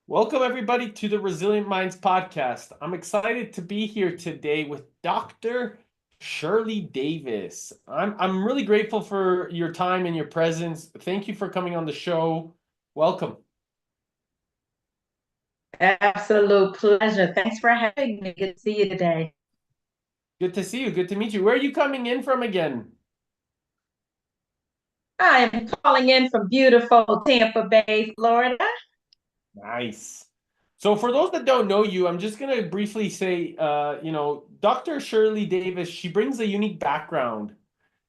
Welcome, everybody, to the Resilient Minds podcast. I'm excited to be here today with Dr. Shirley Davis. I'm really grateful for your time and your presence. Thank you for coming on the show. Welcome. Absolute pleasure. Thanks for having me. Good to see you today. Good to see you. Good to meet you. Where are you coming in from again? I am calling in from beautiful Tampa Bay, Florida. Nice. So, for those that don't know you, I'm just going to briefly say, Dr. Shirley Davis, she brings a unique background.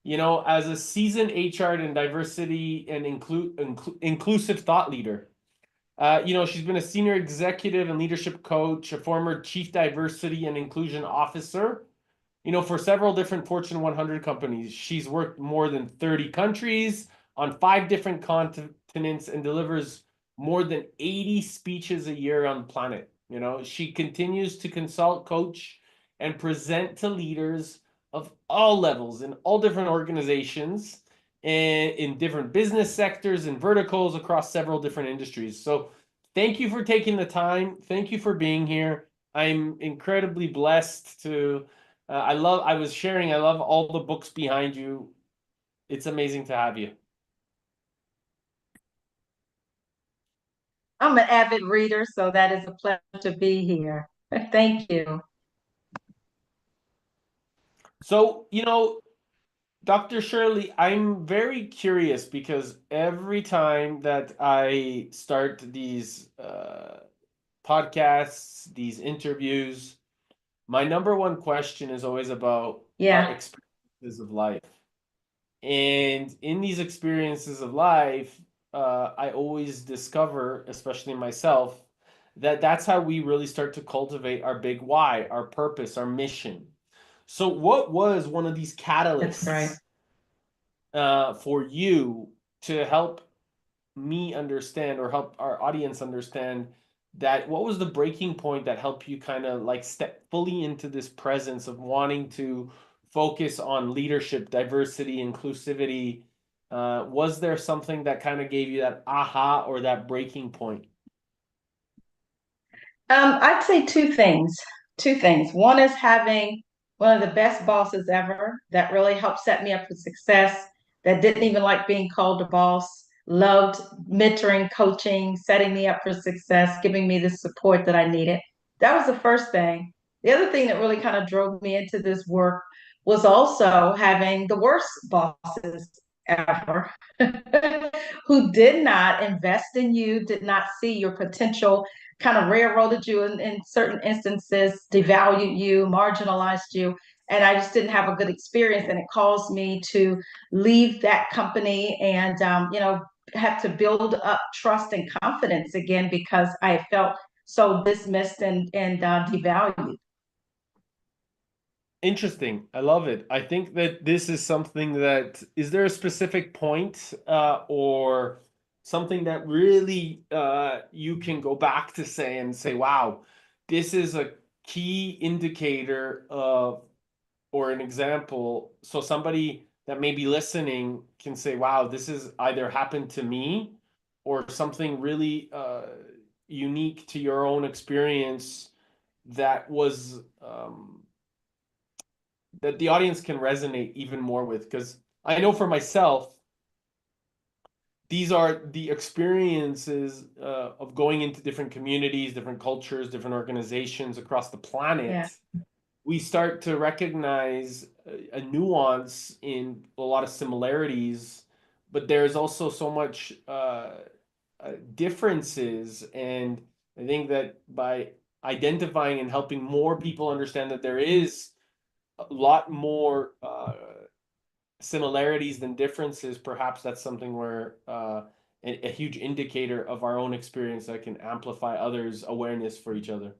As a seasoned HR and diversity and inclusive thought leader. She's been a senior executive and leadership coach, a former chief diversity and inclusion officer, for several different Fortune 100 companies. She's worked more than 30 countries on 5 different continents and delivers more than 80 speeches a year on the planet. She continues to consult, coach, and present to leaders of all levels in all different organizations and in different business sectors and verticals across several different industries. So thank you for taking the time. Thank you for being here. I'm incredibly blessed to I was sharing, I love all the books behind you. It's amazing to have you. I'm an avid reader, so that is a pleasure to be here. Thank you. So, Dr. Shirley, I'm very curious because every time that I start these podcasts, these interviews, my number one question is always about our Yeah, experiences of life. And in these experiences of life, I always discover, especially myself, that that's how we really start to cultivate our big why, our purpose, our mission. So, what was one of these that's right. catalysts for you to help me understand or help our audience understand that what was the breaking point that helped you kind of like step fully into this presence of wanting to focus on leadership, diversity, inclusivity? Was there something that kind of gave you that aha or that breaking point? I'd say two things. Two things. One is having one of the best bosses ever that really helped set me up for success, that didn't even like being called a boss, loved mentoring, coaching, setting me up for success, giving me the support that I needed. That was the first thing. The other thing that really kind of drove me into this work was also having the worst bosses ever who did not invest in you, did not see your potential, kind of railroaded you in certain instances, devalued you, marginalized you. And I just didn't have a good experience. And it caused me to leave that company and, have to build up trust and confidence again because I felt so dismissed and devalued. Interesting. I love it. I think that this is something that is there a specific point or something that really you can go back to say, wow, this is a key indicator of or an example. So somebody that may be listening can say, wow, this is either happened to me or something really unique to your own experience that was that the audience can resonate even more with. Because I know for myself, these are the experiences of going into different communities, different cultures, different organizations across the Yeah. planet. We start to recognize a nuance in a lot of similarities, but there's also so much differences. And I think that by identifying and helping more people understand that there is a lot more similarities than differences, perhaps that's something where a huge indicator of our own experience that can amplify others' awareness for each other.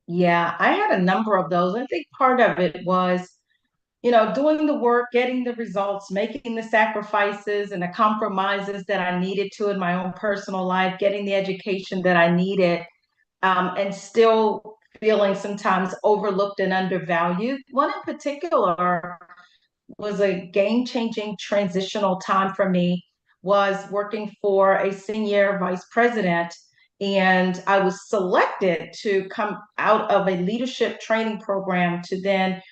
Yeah, I had a number of those. I think part of it was, doing the work, getting the results, making the sacrifices and the compromises that I needed to in my own personal life, getting the education that I needed, and still feeling sometimes overlooked and undervalued. One in particular was a game-changing transitional time for me, was working for a senior vice president And I was selected to come out of a leadership training program to then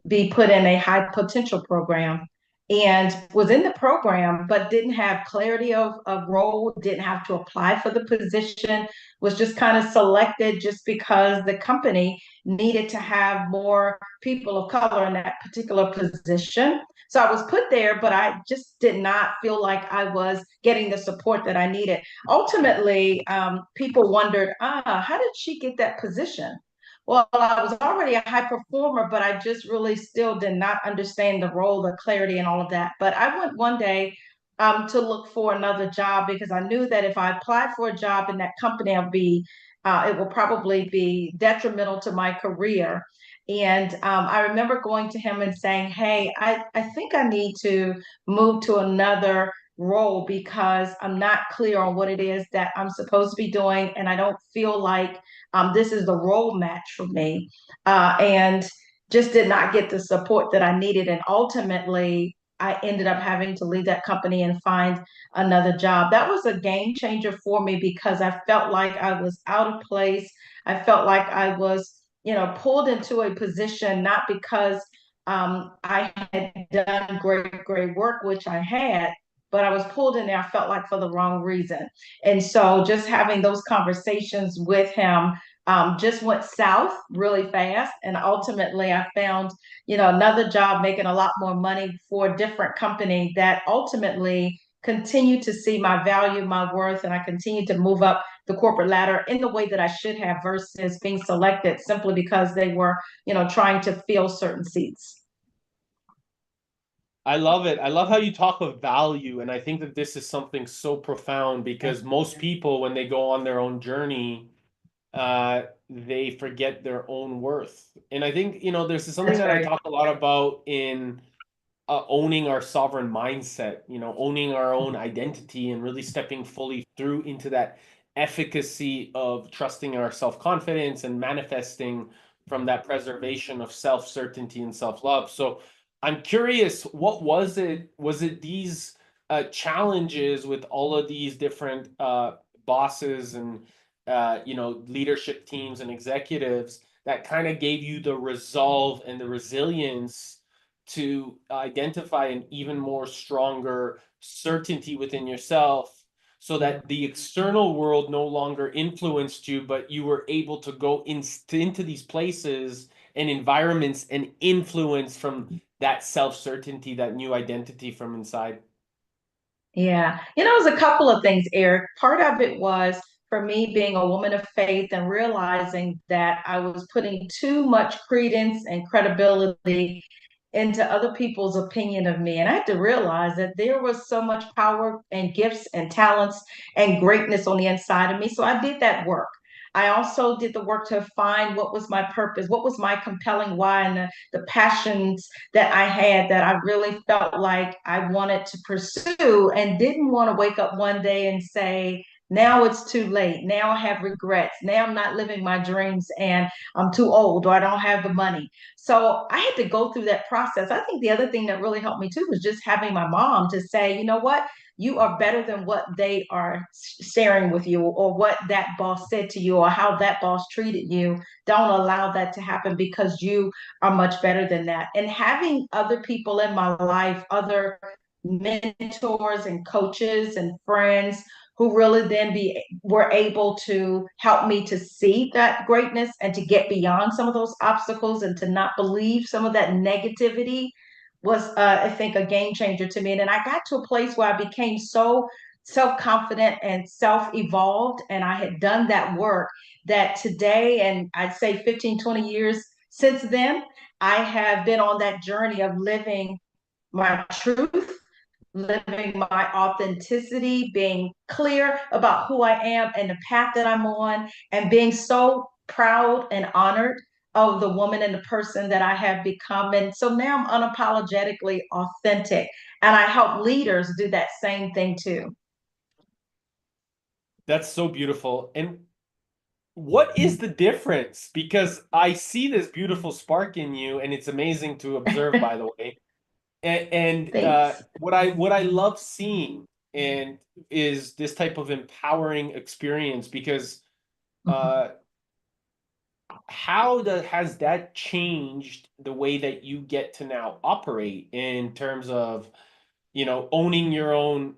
be put in a high potential program, and was in the program but didn't have clarity of role, didn't have to apply for the position, was just kind of selected just because the company needed to have more people of color in that particular position. So I was put there, but I just did not feel like I was getting the support that I needed. Ultimately, people wondered, how did she get that position? Well, I was already a high performer, but I just really still did not understand the role, the clarity, and all of that. But I went one day to look for another job because I knew that if I applied for a job in that company, it will probably be detrimental to my career. And I remember going to him and saying, "Hey, I think I need to move to another role because I'm not clear on what it is that I'm supposed to be doing, and I don't feel like this is the role match for me," and just did not get the support that I needed. And ultimately, I ended up having to leave that company and find another job. That was a game changer for me because I felt like I was out of place. I felt like I was, pulled into a position not because I had done great work, which I had, but I was pulled in there, I felt like for the wrong reason. And so just having those conversations with him just went south really fast. And ultimately, I found, another job making a lot more money for a different company that ultimately continued to see my value, my worth, and I continued to move up the corporate ladder in the way that I should have versus being selected simply because they were, trying to fill certain seats. I love it. I love how you talk of value. And I think that this is something so profound because most people, when they go on their own journey, they forget their own worth. And I think, this is something That's that I right. talk a lot about in owning our sovereign mindset, owning our own identity and really stepping fully through into that efficacy of trusting our self-confidence and manifesting from that preservation of self-certainty and self-love. So I'm curious, what was it? Was it these challenges with all of these different bosses and leadership teams and executives that kind of gave you the resolve and the resilience to identify an even more stronger certainty within yourself so that the external world no longer influenced you, but you were able to go into these places and environments and influence from that self-certainty, that new identity from inside. Yeah. It was a couple of things, Eric. Part of it was for me being a woman of faith and realizing that I was putting too much credence and credibility into other people's opinion of me. And I had to realize that there was so much power and gifts and talents and greatness on the inside of me. So I did that work. I also did the work to find what was my purpose, what was my compelling why, and the passions that I had that I really felt like I wanted to pursue and didn't want to wake up one day and say, now it's too late. Now I have regrets. Now I'm not living my dreams and I'm too old or I don't have the money. So I had to go through that process. I think the other thing that really helped me too was just having my mom to say, you know what? You are better than what they are sharing with you or what that boss said to you or how that boss treated you. Don't allow that to happen because you are much better than that. And having other people in my life, other mentors and coaches and friends who really then be were able to help me to see that greatness and to get beyond some of those obstacles and to not believe some of that negativity was I think a game changer to me. And then I got to a place where I became so self-confident and self-evolved and I had done that work that today, and I'd say 15, 20 years since then, I have been on that journey of living my truth, living my authenticity, being clear about who I am and the path that I'm on, and being so proud and honored of the woman and the person that I have become. And so now I'm unapologetically authentic. And I help leaders do that same thing too. That's so beautiful. And what is the difference? Because I see this beautiful spark in you, and it's amazing to observe, by the way. And Thanks. what I love seeing and is this type of empowering experience because Mhm. uh, has that changed the way that you get to now operate in terms of, owning your own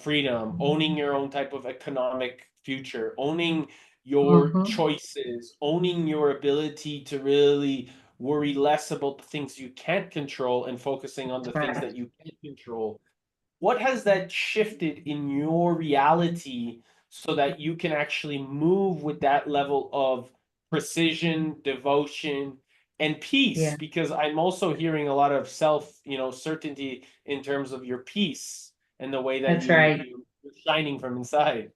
freedom, owning your own type of economic future, owning your Mhm. choices, owning your ability to really worry less about the things you can't control and focusing on the That's things right. that you can control? What has that shifted in your reality so that you can actually move with that level of precision, devotion, and peace? Yeah, Because I'm also hearing a lot of certainty in terms of your peace and the way that that's right. you're shining from inside.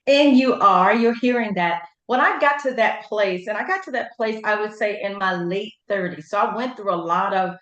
And you're hearing that. When I got to that place, and I got to that place, I would say in my late 30s. So I went through a lot of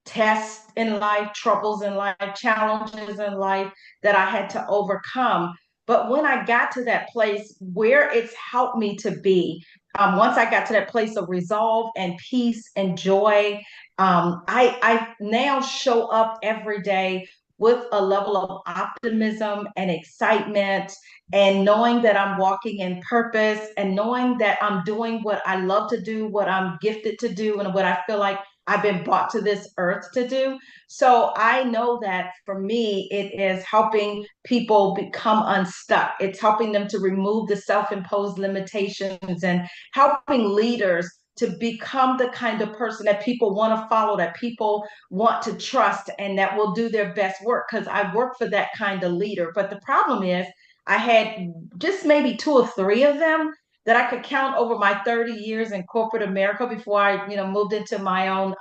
tests in life, troubles in life, challenges in life that I had to overcome. But when I got to that place where it's helped me to be, once I got to that place of resolve and peace and joy, I now show up every day with a level of optimism and excitement, and knowing that I'm walking in purpose, and knowing that I'm doing what I love to do, what I'm gifted to do, and what I feel like I've been brought to this earth to do. So I know that for me, it is helping people become unstuck. It's helping them to remove the self imposed limitations, and helping leaders to become the kind of person that people want to follow, that people want to trust, and that will do their best work. Because I work for that kind of leader. But the problem is, I had just maybe two or three of them that I could count over my 30 years in corporate America before I, moved into my own,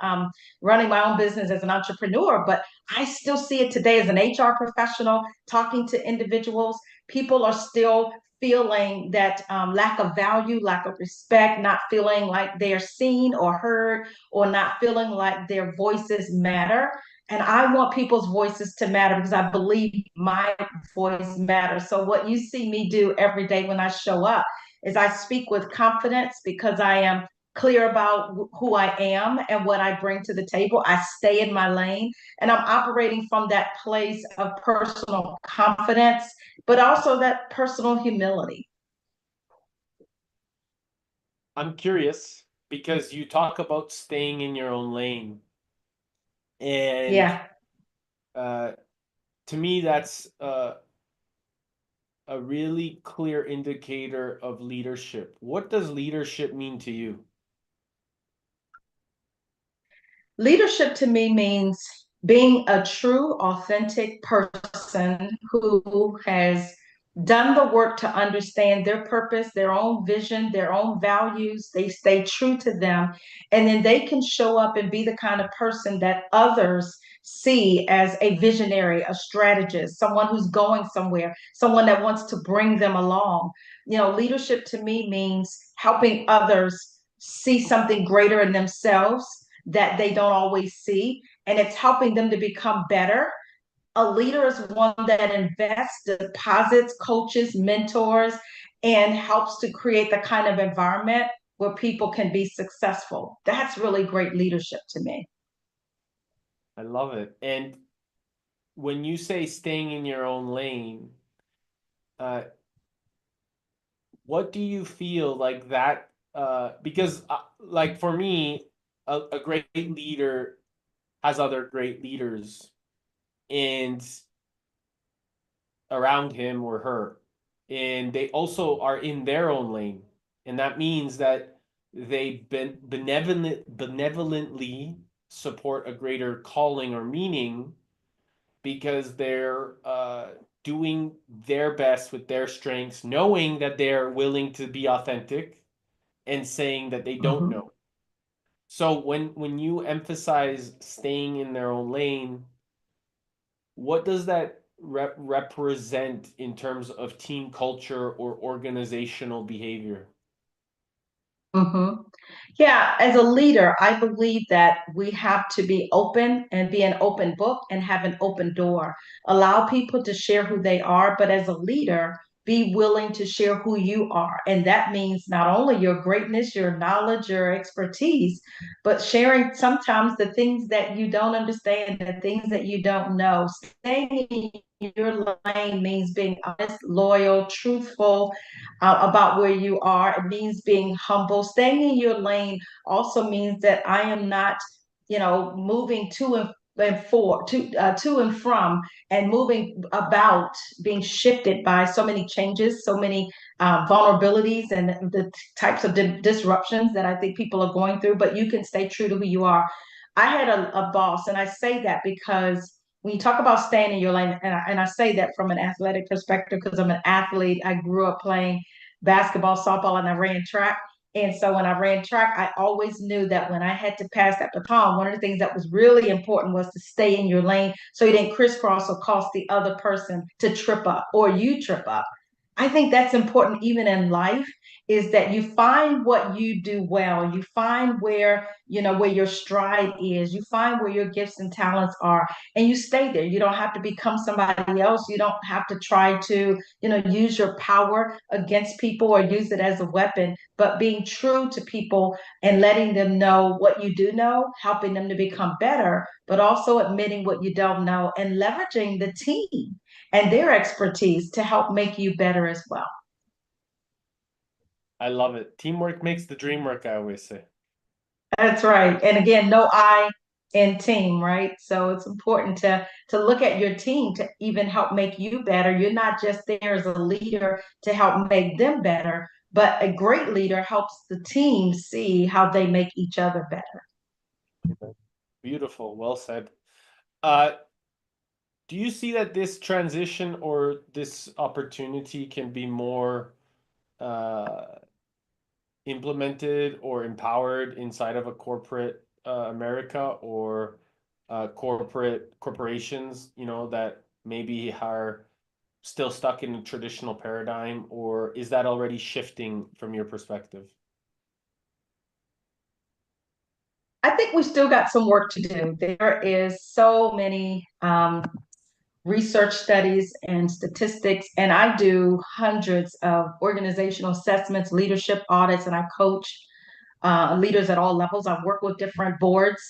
running my own business as an entrepreneur. But I still see it today as an HR professional, talking to individuals. People are still feeling that lack of value, lack of respect, not feeling like they're seen or heard, or not feeling like their voices matter. And I want people's voices to matter because I believe my voice matters. So, what you see me do every day when I show up is I speak with confidence because I am clear about who I am and what I bring to the table. I stay in my lane, and I'm operating from that place of personal confidence, but also that personal humility. I'm curious because you talk about staying in your own lane. And Yeah. uh, to me, that's a really clear indicator of leadership. What does leadership mean to you? Leadership to me means being a true, authentic person who has done the work to understand their purpose, their own vision, their own values. They stay true to them. And then they can show up and be the kind of person that others see as a visionary, a strategist, someone who's going somewhere, someone that wants to bring them along. Leadership to me means helping others see something greater in themselves that they don't always see, and it's helping them to become better. A leader is one that invests, deposits, coaches, mentors, and helps to create the kind of environment where people can be successful. That's really great leadership to me. I love it. And when you say staying in your own lane, uh, what do you feel like that? Because, like for me, a great leader has other great leaders and around him or her, and they also are in their own lane, and that means that they benevolently support a greater calling or meaning because they're doing their best with their strengths, knowing that they're willing to be authentic and saying that they don't Mhm. know. So when you emphasize staying in their own lane, what does that represent in terms of team culture or organizational behavior? Mm-hmm. Yeah, as a leader, I believe that we have to be open and be an open book and have an open door. Allow people to share who they are, but as a leader, be willing to share who you are. And that means not only your greatness, your knowledge, your expertise, but sharing sometimes the things that you don't understand, the things that you don't know. Staying in your lane means being honest, loyal, truthful about where you are. It means being humble. Staying in your lane also means that I am not, moving to and from and moving about, being shifted by so many changes, so many vulnerabilities, and the types of disruptions that I think people are going through. But you can stay true to who you are. I had a boss, and I say that because when you talk about staying in your lane, and I say that from an athletic perspective because I'm an athlete. I grew up playing basketball, softball, and I ran track. And so when I ran track, I always knew that when I had to pass that baton, one of the things that was really important was to stay in your lane so you didn't crisscross or cause the other person to trip up or you trip up. I think that's important even in life, is that you find what you do well. You find where your stride is. You find where your gifts and talents are, and you stay there. You don't have to become somebody else. You don't have to try to, use your power against people or use it as a weapon, but being true to people and letting them know what you do know, helping them to become better, but also admitting what you don't know and leveraging the team and their expertise to help make you better as well. I love it. Teamwork makes the dream work, I always say. That's right. And again, no I in team, right? So it's important to look at your team to even help make you better. You're not just there as a leader to help make them better, but a great leader helps the team see how they make each other better. Beautiful. Well said. Uh, do you see that this transition or this opportunity can be more uh, implemented or empowered inside of a corporate America or corporations, that maybe are still stuck in a traditional paradigm, or is that already shifting from your perspective? I think we still got some work to do. There is so many research studies and statistics, and I do hundreds of organizational assessments, leadership audits, and I coach leaders at all levels. I work with different boards.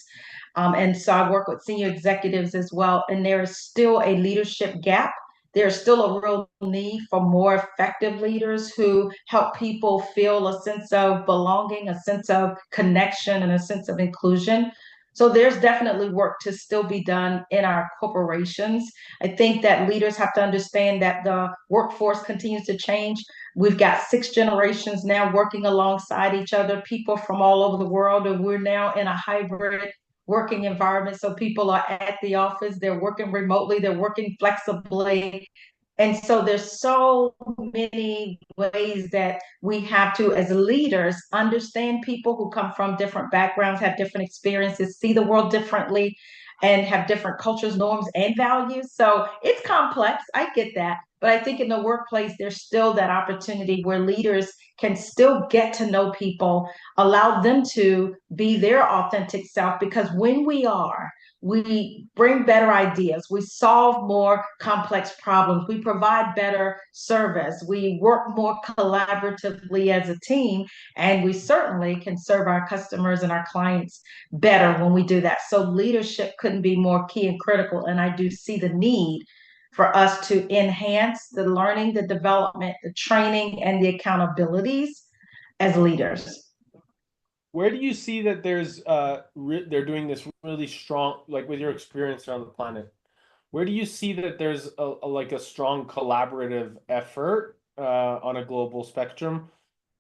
And so I work with senior executives as well. And there is still a leadership gap. There's still a real need for more effective leaders who help people feel a sense of belonging, a sense of connection, and a sense of inclusion. So there's definitely work to still be done in our corporations. I think that leaders have to understand that the workforce continues to change. We've got six generations now working alongside each other, people from all over the world, and we're now in a hybrid working environment. So people are at the office, they're working remotely, they're working flexibly. And so there's so many ways that we have to, as leaders, understand people who come from different backgrounds, have different experiences, see the world differently, and have different cultures, norms, and values. So it's complex. I get that. But I think in the workplace, there's still that opportunity where leaders can still get to know people, allow them to be their authentic self. Because when we bring better ideas, we solve more complex problems, we provide better service, we work more collaboratively as a team, and we certainly can serve our customers and our clients better when we do that. So leadership couldn't be more key and critical. And I do see the need for us to enhance the learning, the development, the training, and the accountabilities as leaders. Where do you see that they're doing this really strong, like with your experience around the planet? Where do you see that there's like a strong collaborative effort on a global spectrum?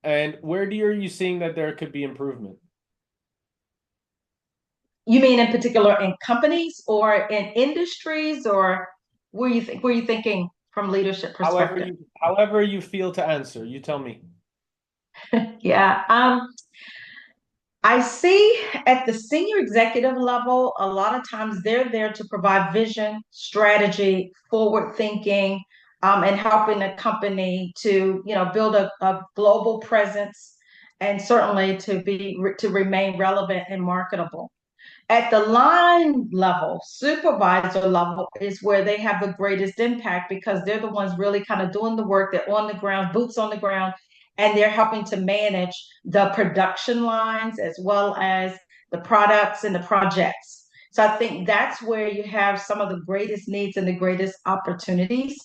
And are you seeing that there could be improvement? You mean in particular in companies or in industries, or were you thinking from leadership perspective? However you feel to answer, you tell me. Yeah. I see at the senior executive level, a lot of times they're there to provide vision, strategy, forward thinking, and helping the company to, build a global presence and certainly to remain relevant and marketable. At the line level, supervisor level is where they have the greatest impact because they're the ones really kind of doing the work. They're on the ground, boots on the ground, and they're helping to manage the production lines as well as the products and the projects. So I think that's where you have some of the greatest needs and the greatest opportunities.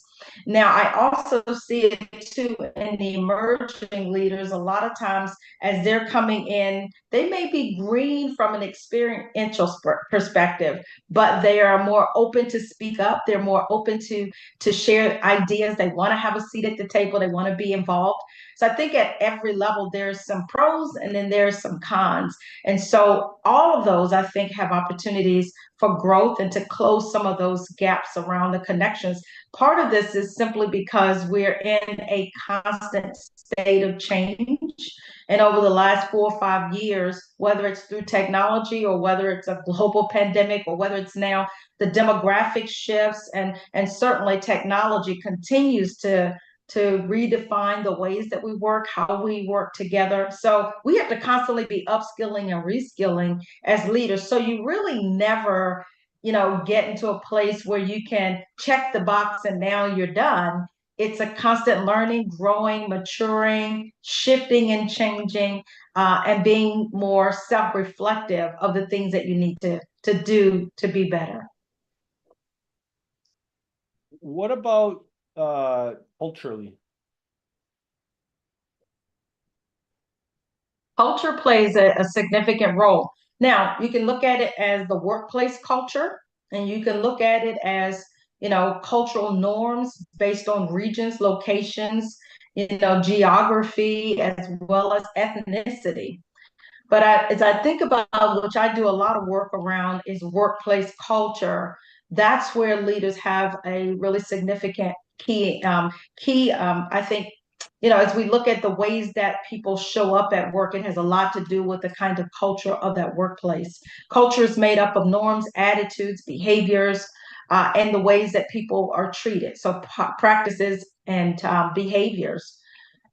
Now, I also see it too in the emerging leaders. A lot of times, as they're coming in, they may be green from an experiential perspective, but they are more open to speak up. They're more open to share ideas. They want to have a seat at the table. They want to be involved. So I think at every level, there's some pros and then there's some cons. And so all of those, I think, have opportunities for growth and to close some of those gaps around the connections. Part of this is simply because we're in a constant state of change. And over the last 4 or 5 years, whether it's through technology or whether it's a global pandemic or whether it's now the demographic shifts and certainly technology continues to redefine the ways that we work, how we work together. So we have to constantly be upskilling and reskilling as leaders. So you really never, get into a place where you can check the box and now you're done. It's a constant learning, growing, maturing, shifting and changing, and being more self-reflective of the things that you need to do to be better. What about culturally? Culture plays a significant role. Now, you can look at it as the workplace culture, and you can look at it as, cultural norms based on regions, locations, geography, as well as ethnicity. But as I think about, which I do a lot of work around, is workplace culture. That's where leaders have a really significant I think, as we look at the ways that people show up at work, it has a lot to do with the kind of culture of that workplace. Culture is made up of norms, attitudes, behaviors, and the ways that people are treated. So practices and behaviors.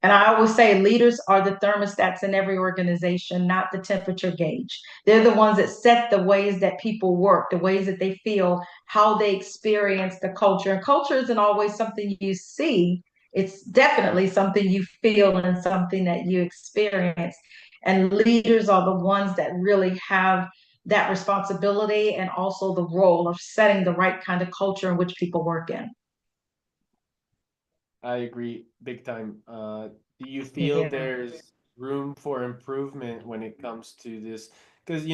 And I always say leaders are the thermostats in every organization, not the temperature gauge. They're the ones that set the ways that people work, the ways that they feel, how they experience the culture. And culture isn't always something you see, it's definitely something you feel and something that you experience. And leaders are the ones that really have that responsibility and also the role of setting the right kind of culture in which people work in. I agree big time. Do you feel Yeah. there's room for improvement when it comes to this? Because,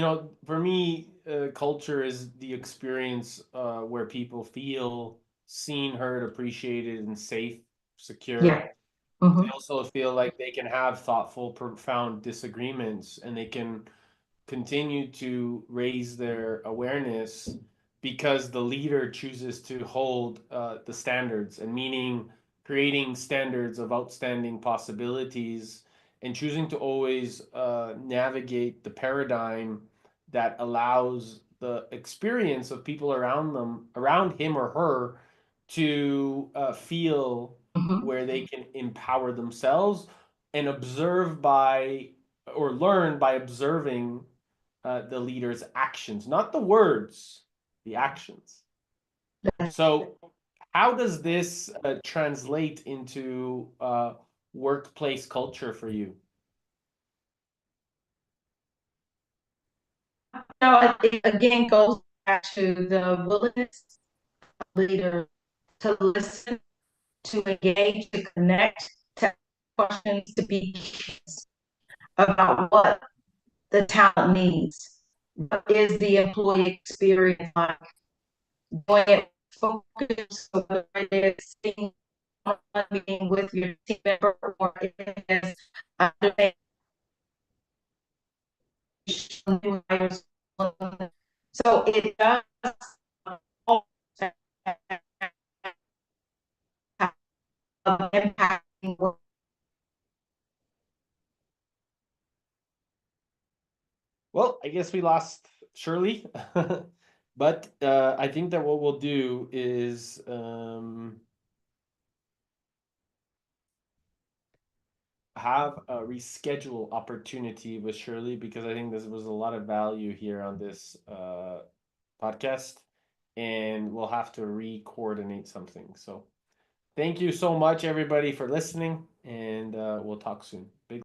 for me, culture is the experience where people feel seen, heard, appreciated, and safe, secure. Yeah. They Mhm. also feel like they can have thoughtful, profound disagreements and they can continue to raise their awareness because the leader chooses to hold the standards, and meaning creating standards of outstanding possibilities and choosing to always navigate the paradigm that allows the experience of people around them, around him or her, to feel Mhm. where they can empower themselves and observe by or learn by observing the leader's actions, not the words, the actions. So, how does this translate into workplace culture for you? It again goes back to the willingness of leaders to listen, to engage, to connect, to ask questions, to be curious about what the talent needs. What is the employee experience like? Doing it focused, so whether it is sitting on a meeting with your team member or it is new hires. So it does impacting work. Well, I guess we lost Shirley, but I think that what we'll do is have a reschedule opportunity with Shirley because I think this was a lot of value here on this podcast, and we'll have to re-coordinate something. So thank you so much, everybody, for listening, and we'll talk soon. Big